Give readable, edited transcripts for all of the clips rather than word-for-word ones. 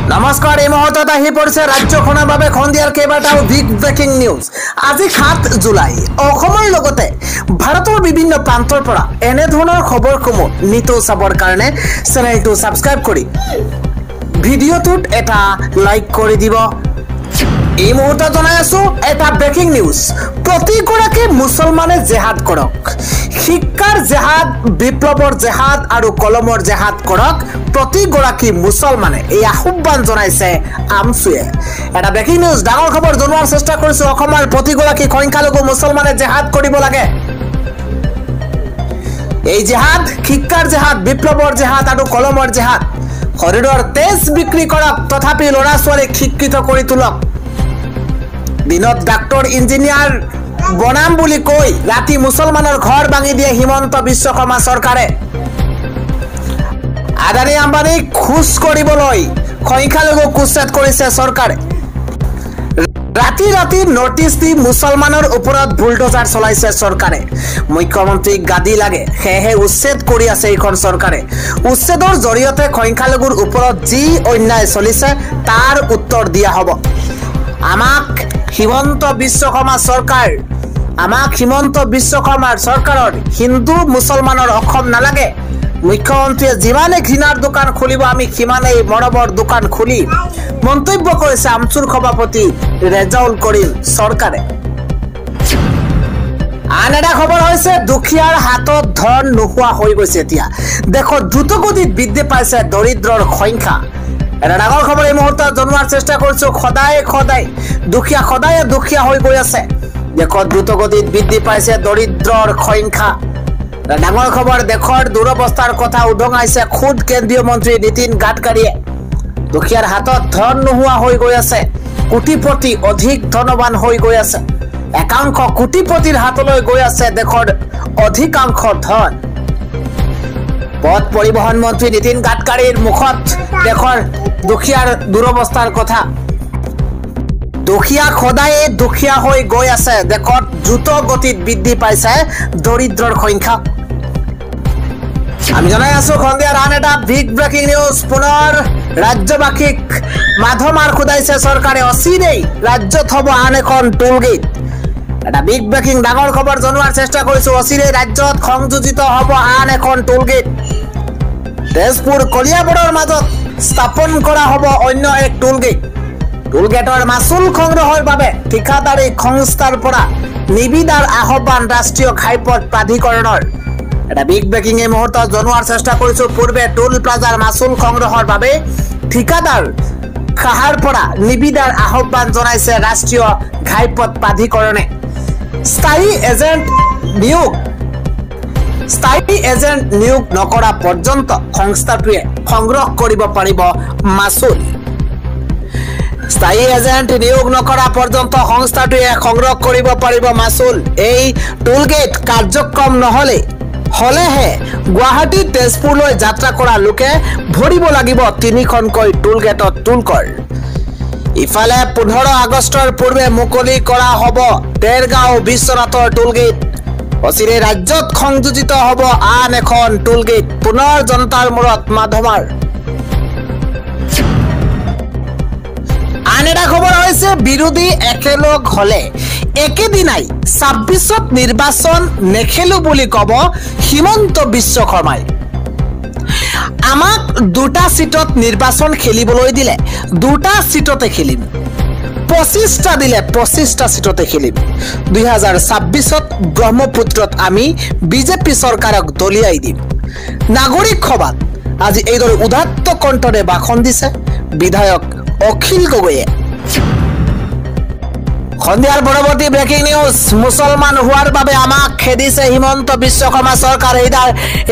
নমস্কাৰ এই মুহূৰ্তত আহি পৰিছে ৰাজ্যখনৰ বাবে খন্দিয়াৰ কেইবাটাও বিগ ব্ৰেকিং নিউজ। আজি 7 জুলাই অসমৰ লগতে ভাৰতৰ বিভিন্ন প্ৰান্তৰ পৰা এনে ধৰণৰ খবৰসমূহ নিতৌ চাবৰ কাৰণে চেনেলটো সাবস্ক্ৰাইব কৰি ভিডিঅ'টোত এটা লাইক কৰি দিব। এই মুহূৰ্তত জনাই আছো এটা ব্ৰেকিং নিউজ। প্ৰতিগৰাকী মুছলমানে জেহাদ কৰক, শিক্ষাৰ জেহাদ, বিপ্লৱৰ জেহাদ আৰু কলমৰ জেহাদ কৰক। প্ৰতিগৰাকী মুছলমানে এই আহ্বান জনাইছে আমছুৱে। এটা ব্ৰেকিং নিউজ, ডাঙৰ খবৰ জনোৱাৰ চেষ্টা কৰিছো। অসমৰ প্ৰতিগৰাকী সংখ্যালঘু মুছলমানে জেহাদ কৰিব লাগে। এই জেহাদ শিক্ষাৰ জেহাদ, বিপ্লৱৰ জেহাদ আৰু কলমৰ জেহাদ। শৰীৰৰ তেজ বিক্ৰী কৰক, তথাপি ল'ৰা ছোৱালীক শিক্ষিত কৰি তোলক। দিনত ডাক্তৰ ইঞ্জিনিয়াৰ বনাম বুলি কৈ ৰাতি মুছলমানৰ ঘৰ ভাঙি দিয়ে হিমন্ত বিশ্ব শৰ্মা চৰকাৰে। আদানী আম্বানীক খোজ কৰিবলৈ সংখ্যালঘু কুচ্ছেদ কৰিছে চৰকাৰে। ৰাতি ৰাতি নটিচ দি মুছলমানৰ ওপৰত বুলডোজাৰ চলাইছে চৰকাৰে। মুখ্যমন্ত্ৰীক গাদী লাগে, সেয়েহে উচ্ছেদ কৰি আছে এইখন চৰকাৰে। উচ্ছেদৰ জৰিয়তে সংখ্যালঘুৰ ওপৰত যি অন্যায় চলিছে তাৰ উত্তৰ দিয়া হ'ব। আমাক হিমন্ত বিশ্ব শৰ্মা চৰকাৰ, আমাক হিমন্ত বিশ্ব শৰ্মাৰ চৰকাৰৰ হিন্দু মুছলমানৰ অসম নালাগে। মুখ্যমন্ত্ৰীয়ে যিমানে ঘৃণাৰ দোকান খুলিব আমি সিমানেই মৰমৰ দোকান খুলিম, মন্তব্য কৰিছে আমছুৰ সভাপতি ৰেজাউল কৰিম চৰকাৰে। আন এটা খবৰ হৈছে দুখীয়াৰ হাতত ধন নোহোৱা হৈ গৈছে। এতিয়া দেশত দ্ৰুতগতিত বৃদ্ধি পাইছে দৰিদ্ৰৰ সংখ্যা। এটা ডাঙৰ খবৰ এই মুহূৰ্তত জনোৱাৰ চেষ্টা কৰিছো। সদায় দুখীয়া সদায় দুখীয়া হৈ গৈ আছে। দেশত দ্ৰুতগতিত বৃদ্ধি পাইছে দৰিদ্ৰৰ সংখ্যা। ডাঙৰ খবৰ, দেশৰ দুৰৱস্থাৰ কথা উদঙাইছে খুদ কেন্দ্ৰীয় মন্ত্ৰী নীতিন গাডকাৰীয়ে। দুখীয়াৰ হাতত ধন নোহোৱা হৈ গৈ আছে, কোটিপতি অধিক ধনৱান হৈ গৈ আছে। একাংশ কোটিপতিৰ হাতলৈ গৈ আছে দেশৰ অধিকাংশ ধন। পথ পৰিবহন মন্ত্ৰী নীতিন গাডকাৰীৰ মুখত দেশৰ দুখীয়াৰ দুৰৱস্থাৰ কথা। দুখীয়া সদায়ে দুখীয়া হৈ গৈ আছে। দেশত দ্ৰুত গতিত বৃদ্ধি পাইছে দৰিদ্ৰৰ সংখ্যা। আমি জনাই আছো সন্ধিয়াৰ আন এটা বিগ ব্ৰেকিং নিউজ। পুনৰ ৰাজ্যবাসীক মাধমাৰ খুদাইছে চৰকাৰে। অচিৰেই ৰাজ্যত হ'ব আন এখন টোল গেট। এটা বিগ ব্ৰেকিং ডাঙৰ খবৰ জনোৱাৰ চেষ্টা কৰিছো। অচিৰেই ৰাজ্যত সংযোজিত হ'ব আন এখন টোল গেট। তেজপুৰ কলিয়াবৰৰ মাজত স্থাপন কৰা হ'ব অন্য এক টোল গেট। টোল গেটৰ মাচুল সংগ্ৰহৰ বাবে ঠিকাদাৰী সংস্থাৰ পৰা নিবিদাৰ আহ্বান ৰাষ্ট্ৰীয় ঘাইপথ প্ৰাধিকৰণৰ। এটা বিগ ব্ৰেকিং এই মুহূৰ্তত জনোৱাৰ চেষ্টা কৰিছো। পূৰ্বে টোল প্লাজাৰ মাচুল সংগ্ৰহৰ বাবে ঠিকাদাৰ খাহাৰ পৰা নিবিদাৰ আহ্বান জনাইছে ৰাষ্ট্ৰীয় ঘাইপথ প্ৰাধিকৰণে। স্থায়ী এজেণ্ট নিয়োগ নকৰা পৰ্যন্ত সংস্থাটোৱে সংগ্ৰহ কৰিব পাৰিব মাচুল। স্থায়ী এজেণ্ট নিয়োগ নকৰা পৰ্যন্ত সংস্থাটোৱে সংগ্ৰহ কৰিব পাৰিব মাচুল। এই টোল গেট কাৰ্যক্ষম হলেহে গুৱাহাটী তেজপুৰলৈ যাত্ৰা কৰা লোকে ভৰিব লাগিব 3খনকৈ টোল গেটত টোল কৰ। ইফালে 15 আগষ্টৰ পূৰ্বে মুকলি কৰা হ'ব দেৰগাঁও বিশ্বনাথৰ টোল গেট। অচিৰে ৰাজ্যত সংযোজিত হ'ব আন এখন টোল গেট। পুনৰ জনতাৰ মূৰত মাধমাৰ। আন এটা খবৰ হৈছে বিৰোধী একেলগ হলে একেদিনাই 26ত নিৰ্বাচন নেখেলো বুলি কব হিমন্ত বিশ্ব শৰ্মাই। আমাক 2টা সিটত নিৰ্বাচন খেলিবলৈ দিলে 2টা সিটতে খেলিম, 25টা দিলে 25টা সিটতে খেলিম। 2026ত ব্ৰহ্মপুত্ৰত আমি বিজেপি চৰকাৰক দলিয়াই দিম। নাগৰিক সভাত আজি এইদৰে উদাত্ত কণ্ঠৰে ভাষণ দিছে বিধায়ক অখিল গগৈয়ে। সন্ধিয়াৰ পৰৱৰ্তী ব্ৰেকিং নিউজ। মুছলমান হোৱাৰ বাবে আমাক খেদিছে হিমন্ত বিশ্ব শৰ্মা চৰকাৰ।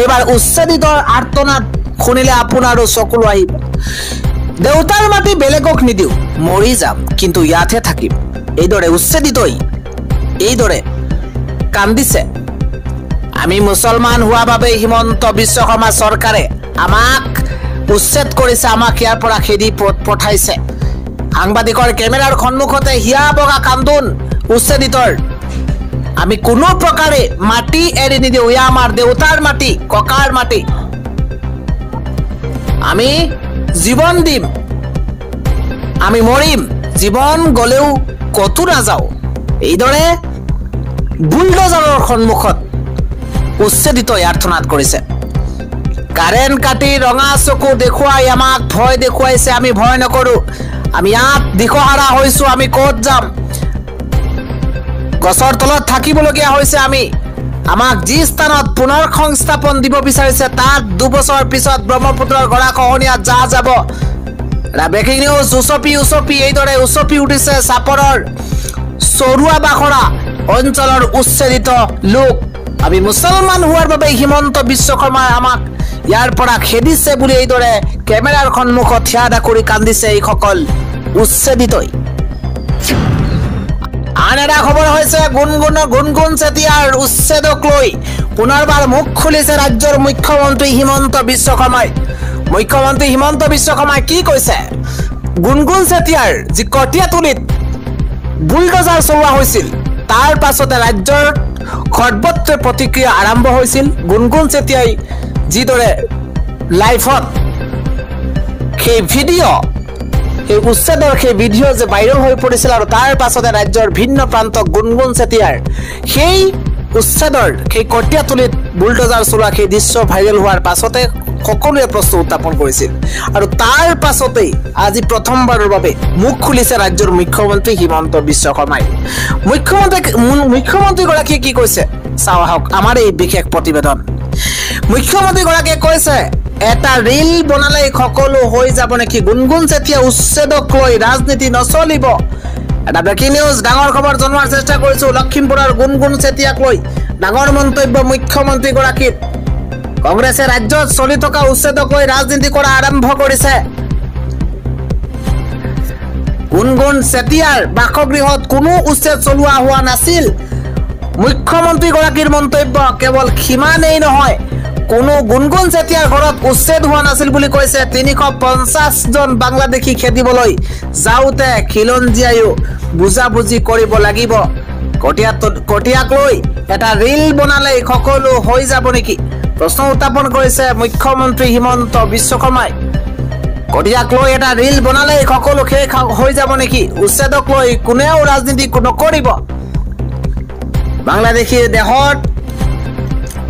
এইবাৰ উচ্ছেদিতৰ আৰ্তনাদ শুনিলে আপোনাৰো চকুলো আহিব। দেউতাৰ মাটি বেলেগক নিদিওঁ, মৰি যাম কিন্তু ইয়াতহে থাকিম। এইদৰে উচ্ছেদিতই এইদৰে কান্দিছে। আমি মুছলমান হোৱা বাবে হিমন্ত বিশ্ব শৰ্মা চৰকাৰে আমাক উচ্ছেদ কৰিছে, আমাক ইয়াৰ পৰা খেদি পঠাইছে। সাংবাদিকৰ কেমেৰাৰ সন্মুখতে হিয়া বগা কান্দোন উচ্ছেদিতৰ। আমি কোনো প্ৰকাৰে মাটি এৰি নিদিওঁ, ইয়া আমাৰ দেউতাৰ মাটি, ককাৰ মাটি। আমি জীৱন দিম, আমি মৰিম জীৱন গলেও কতো নাযাও এইদৰে বুলডোজাৰৰ সন্মুখত উচ্ছেদিত আৰ্তনাদ কৰিছে কাৰেণ্ট কাটি ৰঙা চকু দেখুৱাই আমাক ভয় দেখুৱাইছে আমি ভয় নকৰো আমি ইয়াত দিশহাৰা হৈছো আমি ক'ত যাম গছৰ তলত থাকিবলগীয়া হৈছে আমি আমাক যি স্থানত পুনৰ সংস্থাপন দিব বিচাৰিছে তাত 2 বছৰ পিছত ব্ৰহ্মপুত্ৰৰ গৰাখহনীয়াত যা যাব ব্ৰেকিং নিউজ উচপি এইদৰে উচপি উঠিছে চাপৰৰ চৰুৱা বাখৰা অঞ্চলৰ উচ্ছেদিত লোক আমি মুছলমান হোৱাৰ বাবে হিমন্ত বিশ্ব শৰ্মাই আমাক ইয়াৰ পৰা খেদিছে বুলি এইদৰে কেমেৰাৰ সন্মুখত থিয় কৰি কান্দিছে এইসকল উচ্ছেদিতই আন এটা খবৰ হৈছে গুণগুণ চেতিয়াৰ উচ্ছেদক লৈ পুনৰবাৰ মুখ খুলিছে ৰাজ্যৰ মুখ্যমন্ত্ৰী হিমন্ত বিশ্ব শৰ্মাই মুখ্যমন্ত্ৰী হিমন্ত বিশ্ব শৰ্মাই কি কৈছে গুণগুণ চেতিয়াৰ যি কটীয়াতলিত বুলডোজাৰ চলোৱা হৈছিল তাৰ পাছতে ৰাজ্যৰ সৰ্বত্ৰ প্ৰতিক্ৰিয়া আৰম্ভ হৈছিল গুণগুণ চেতিয়াই যিদৰে লাইভত সেই ভিডিঅ' এই উচ্ছেদৰ সেই ভিডিঅ' যে ভাইৰেল হৈ পৰিছিল আৰু তাৰ পাছতে ৰাজ্যৰ ভিন্ন প্ৰান্তক গুণগুণ চেতিয়াৰ সেই উচ্ছেদৰ সেই কটীয়াতলিত বুলডোজাৰ চলোৱা সেই দৃশ্য ভাইৰেল হোৱাৰ পাছতে সকলোৱে প্ৰশ্ন উত্থাপন কৰিছিল আৰু তাৰ পাছতেই আজি প্ৰথমবাৰৰ বাবে মুখ খুলিছে ৰাজ্যৰ মুখ্যমন্ত্ৰী হিমন্ত বিশ্ব শৰ্মাই মুখ্যমন্ত্ৰীগৰাকীয়ে কি কৈছে চাওঁ আহক আমাৰ এই বিশেষ প্ৰতিবেদন মুখ্যমন্ত্ৰীগৰাকীয়ে কৈছে এটা ৰিল বনালে সকলো হৈ যাব নেকি গুণগুণ চেতিয়া উচ্ছেদক লৈ ৰাজনীতি নচলিব এটা ব্ৰেকিং নিউজ ডাঙৰ খবৰ জনোৱাৰ চেষ্টা কৰিছো লখিমপুৰৰ গুণগুণ চেতিয়াক লৈ ডাঙৰ মন্তব্য মুখ্যমন্ত্ৰীগৰাকীৰ কংগ্ৰেছে ৰাজ্যত চলি থকা উচ্ছেদক লৈ ৰাজনীতি কৰা আৰম্ভ কৰিছে গুণগুণ চেতিয়াৰ বাসগৃহত কোনো উচ্ছেদ চলোৱা হোৱা নাছিল মুখ্যমন্ত্ৰীগৰাকীৰ মন্তব্য কেৱল সিমানেই নহয় কোনো গুণগুণ চেতিয়াৰ ঘৰত উচ্ছেদ হোৱা নাছিল বুলি কৈছে 350 জন বাংলাদেশী খেদিবলৈ যাওঁতে খিলঞ্জীয়ায়ো বুজাবুজি কৰিব লাগিব কটীয়াক লৈ এটা ৰিল বনালে সকলো হৈ যাব নেকি প্ৰশ্ন উত্থাপন কৰিছে মুখ্যমন্ত্ৰী হিমন্ত বিশ্ব শৰ্মাই কটীয়াক লৈ এটা ৰিল বনালে সকলো শেষ হৈ যাব নেকি উচ্ছেদক লৈ কোনেও ৰাজনীতি নকৰিব বাংলাদেশীৰ দেহত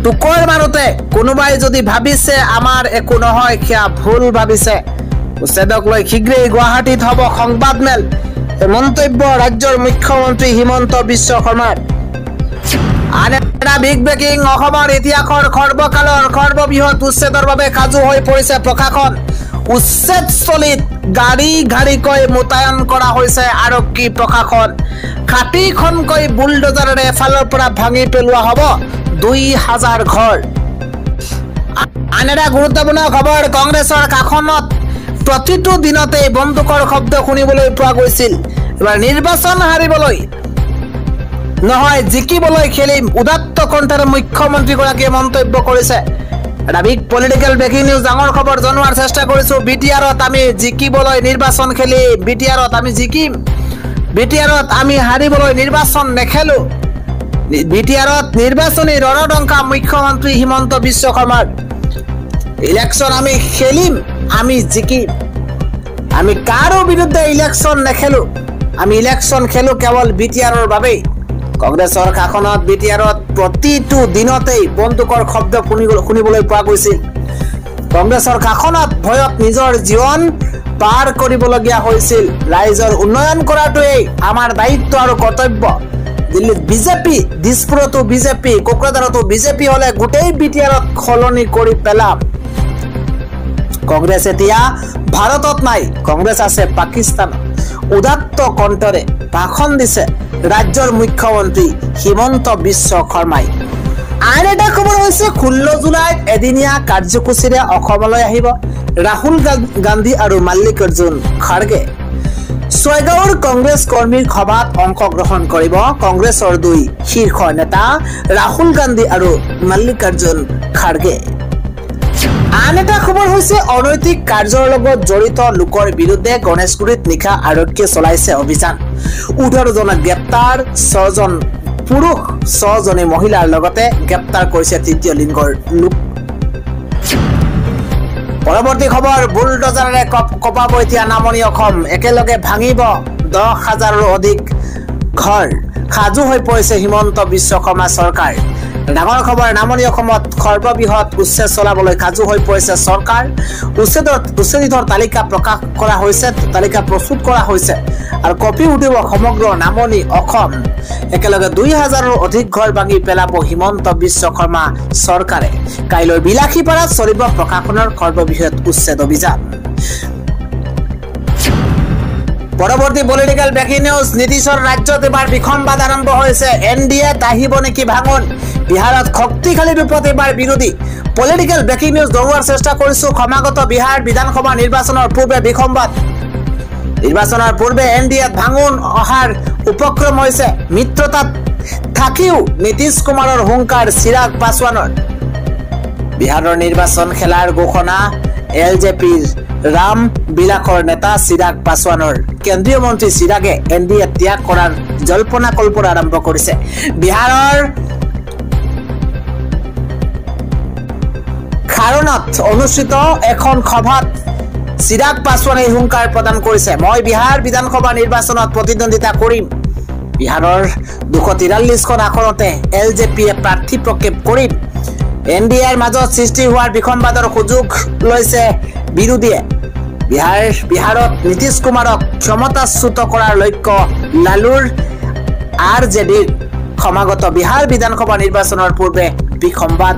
টুকুৰ মাৰোতে কোনোবাই যদি ভাবিছে আমাৰ একো নহয় সেয়া ভুল ভাবিছে উচ্ছেদক লৈ শীঘ্ৰেই গুৱাহাটীত হ'ব সংবাদমেল মন্তব্য ৰাজ্যৰ মুখ্যমন্ত্ৰী হিমন্ত বিশ্ব শৰ্মাৰ আন এটা বিগ ব্ৰেকিং অসমৰ ইতিহাসৰ সৰ্ববৃহৎ উচ্ছেদৰ বাবে সাজু হৈ পৰিছে প্ৰশাসন উচ্ছেদস্থলীত গাড়ীকৈ মোতায়েন কৰা হৈছে আৰক্ষী প্ৰশাসন 60খনকৈ বুলডোজাৰেৰে এফালৰ পৰা ভাঙি পেলোৱা হ'ব 2000 ঘৰ আন এটা গুৰুত্বপূৰ্ণ খবৰ কংগ্ৰেছৰ কাখনত প্ৰতিটো দিনতে বন্দুকৰ শব্দ শুনিবলৈ পোৱা গৈছিল এবাৰ নিৰ্বাচন হাৰিবলৈ নহয় জিকিবলৈ খেলিম উদাত্ত কণ্ঠৰে মুখ্যমন্ত্ৰীগৰাকীয়ে মন্তব্য কৰিছে এটা বিগ পলিটিকেল ব্ৰেকিং নিউজ ডাঙৰ খবৰ জনোৱাৰ চেষ্টা কৰিছো বিটিআৰত আমি জিকিবলৈ নিৰ্বাচন খেলিম বিটিআৰত আমি জিকিম বিটিআৰত আমি হাৰিবলৈ নিৰ্বাচন নেখেলো বিটিআৰত নিৰ্বাচনী ৰণডংকা মুখ্যমন্ত্ৰী হিমন্ত বিশ্ব শৰ্মাৰ ইলেকশ্যন আমি খেলিম আমি জিকিম আমি কাৰো বিৰুদ্ধে ইলেকশ্যন নেখেলো আমি ইলেকশ্যন খেলো কেৱল বিটিআৰৰ বাবে কংগ্ৰেছৰ কাখনত বিটিআৰত প্ৰতিটো দিনতেই বন্দুকৰ শব্দ শুনিবলৈ পোৱা গৈছিল কংগ্ৰেছৰ কাখনত ভয়ত নিজৰ জীৱন পাৰ কৰিবলগীয়া হৈছিল ৰাইজৰ উন্নয়ন কৰাটোৱেই আমাৰ দায়িত্ব আৰু কৰ্তব্য দিল্লীত বিজেপি দিছপুৰতো বিজেপি কোকৰাঝাৰতো বিজেপি হলে গোটেই বিটিআৰত খলনি কৰি পেলাম কংগ্ৰেছ এতিয়া ভাৰতত নাই কংগ্ৰেছ আছে পাকিস্তানত উদাত্ত কণ্ঠৰে ভাষণ দিছে ৰাজ্যৰ মুখ্যমন্ত্ৰী হিমন্ত বিশ্ব শৰ্মাই আন এটা খবৰ হৈছে 16 জুলাইত এদিনীয়া কাৰ্যসূচীৰে অসমলৈ আহিব ৰাহুল গান্ধী আৰু মাল্লিকাৰ্জুন খাৰগে ছয়গাঁৱৰ কংগ্ৰেছ কৰ্মীৰ সভাত অংশগ্ৰহণ কৰিব কংগ্ৰেছৰ দুই শীৰ্ষ নেতা ৰাহুল গান্ধী আৰু মাল্লিকাৰ্জুন খাৰগে আন এটা খবৰ হৈছে অনৈতিক কাৰ্যৰ লগত জড়িত লোকৰ বিৰুদ্ধে গণেশগুৰিত নিশা আৰক্ষীয়ে চলাইছে অভিযান 18 জনক গ্ৰেপ্তাৰ 6 জন পুৰুষ 6 জনী মহিলাৰ লগতে গ্ৰেপ্তাৰ কৰিছে তৃতীয় লিংগৰ লোক পৰৱৰ্তী খবৰ বুলডজাৰেৰে কপাব এতিয়া নামনি অসম একেলগে ভাঙিব 10,000ৰো অধিক ঘৰ সাজু হৈ পৰিছে হিমন্ত বিশ্ব শৰ্মা চৰকাৰ ডাঙৰ খবৰ নামনি অসমত সৰ্ববৃহৎ উচ্ছেদ চলাবলৈ সাজু হৈ পৰিছে চৰকাৰ উচ্ছেদিতৰ তালিকা প্ৰকাশ কৰা হৈছে তালিকা প্ৰস্তুত কৰা হৈছে আৰু কপি উঠিব সমগ্ৰ নামনি অসম একেলগে 2,000ৰো অধিক ঘৰ ভাঙি পেলাব হিমন্ত বিশ্ব শৰ্মা চৰকাৰে কাইলৈ বিলাসীপাৰাত চলিব প্ৰশাসনৰ সৰ্ববৃহৎ উচ্ছেদ অভিযান পৰৱৰ্তী পলিটিকেল ব্ৰেকিং নিউজ নীতিশৰ ৰাজ্যত এবাৰ বিসম্বাদ আৰম্ভ হৈছে এনডিএত আহিব নেকি ভাঙন বিহাৰত শক্তিশালী ৰূপত এবাৰ বিৰোধী পলিটিকেল ব্ৰেকিং নিউজ দৰোৱাৰ চেষ্টা কৰিছো সমাগত বিহাৰ বিধানসভা নিৰ্বাচনৰ পূৰ্বে বিসম্বাদ নিৰ্বাচনৰ পূৰ্বে এনডিএত ভাঙন অহাৰ উপক্ৰম হৈছে মিত্ৰতাত থাকিও নীতিশ কুমাৰৰ হুংকাৰ চিৰাগ পাছৱানৰ বিহাৰৰ নিৰ্বাচন খেলাৰ ঘোষণা এলজেপিৰ ৰাম বিলাসৰ নেতা চিৰাগ পাছৱানৰ কেন্দ্ৰীয় মন্ত্ৰী চিৰাগে এনডিএ ত্যাগ কৰাৰ জল্পনা কল্পনা আৰম্ভ কৰিছে বিহাৰৰ খাৰণত অনুষ্ঠিত এখন সভাত চিৰাগ পাছৱানে হুংকাৰ প্ৰদান কৰিছে মই বিহাৰ বিধানসভা নিৰ্বাচনত প্ৰতিদ্বন্দ্বিতা কৰিম বিহাৰৰ 243খন আসনতে এলজেপিয়ে প্ৰাৰ্থী প্ৰক্ষেপ কৰিম এনডিএৰ মাজত সৃষ্টি হোৱাৰ বিসম্বাদৰ সুযোগ লৈছে বিৰোধীয়ে বিহাৰত নীতিশ কুমাৰক ক্ষমতাচ্যুত কৰাৰ লক্ষ্য লালুৰ আৰজেডিৰ সমাগত বিহাৰ বিধানসভা নিৰ্বাচনৰ পূৰ্বে বিসম্বাদ